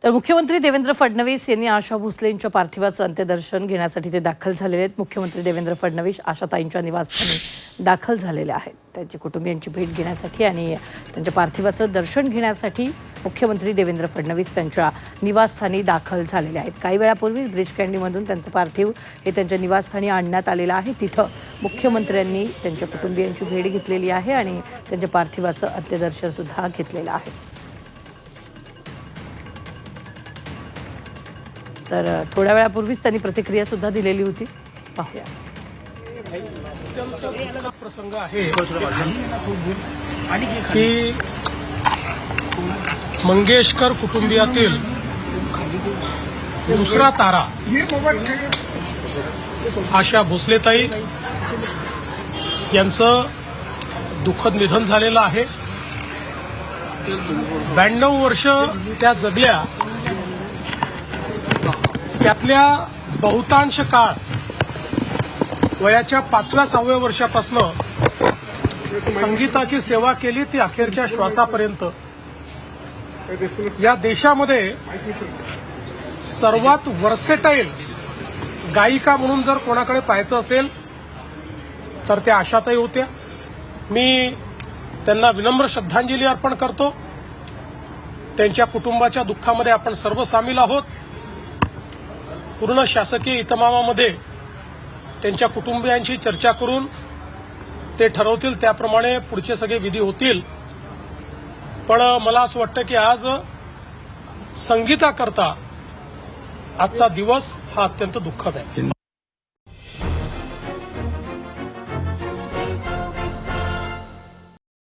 तर मुख्यमंत्री देवेंद्र फडणवीस यांनी आशा भोसले यांच्या पार्थिवाचं अंत्यदर्शन घेण्यासाठी ते दाखल झालेले आहेत। मुख्यमंत्री देवेंद्र फडणवीस आशाताईंच्या निवासस्थानी दाखल झालेले आहेत। त्यांच्या कुटुंबियांची भेट घेण्यासाठी आणि त्यांच्या पार्थिवाचं दर्शन घेण्यासाठी मुख्यमंत्री देवेंद्र फडणवीस त्यांच्या निवासस्थानी दाखल झालेले आहेत। काही वेळापूर्वी ब्रिज कँडीमधून त्यांचं पार्थिव हे त्यांच्या निवासस्थानी आणण्यात आलेलं आहे। तिथं मुख्यमंत्र्यांनी त्यांच्या कुटुंबियांची भेट घेतलेली आहे आणि त्यांच्या पार्थिवाचं अंत्यदर्शन सुद्धा घेतलेलं आहे। तर थोड्या वेळापूर्वीच त्यांनी प्रतिक्रिया सुद्धा दिलेली होती, पाहूया। प्रसंग आहे की मंगेशकर कुटुंबियातील दुसरा तारा आशा भोसलेताई यांचं दुःखद निधन झालेलं आहे। 92 वर्ष त्या जगल्या, त्यातल्या बहुतांश काळ वयाच्या 5व्या-6व्या वर्षापासून संगीताची सेवा केली, ती अखेरच्या श्वासापर्यंत। या देशामध्ये सर्वात वर्सेटाईल गायिका म्हणून जर कोणाकडे पाहायचं असेल तर त्या आशाताई होत्या। मी त्यांना विनम्र श्रद्धांजली अर्पण करतो। त्यांच्या कुटुंबाच्या दुःखामध्ये आपण सर्व सामील आहोत। पूर्ण शासकीय इतमामामध्ये त्यांच्या कुटुंबियांशी चर्चा करून ते ठरवतील त्याप्रमाणे पुढचे सगळे विधी होतील। पण मला असं वाटतं की आज संगीताकरता आजचा दिवस हा अत्यंत दुःखद आहे।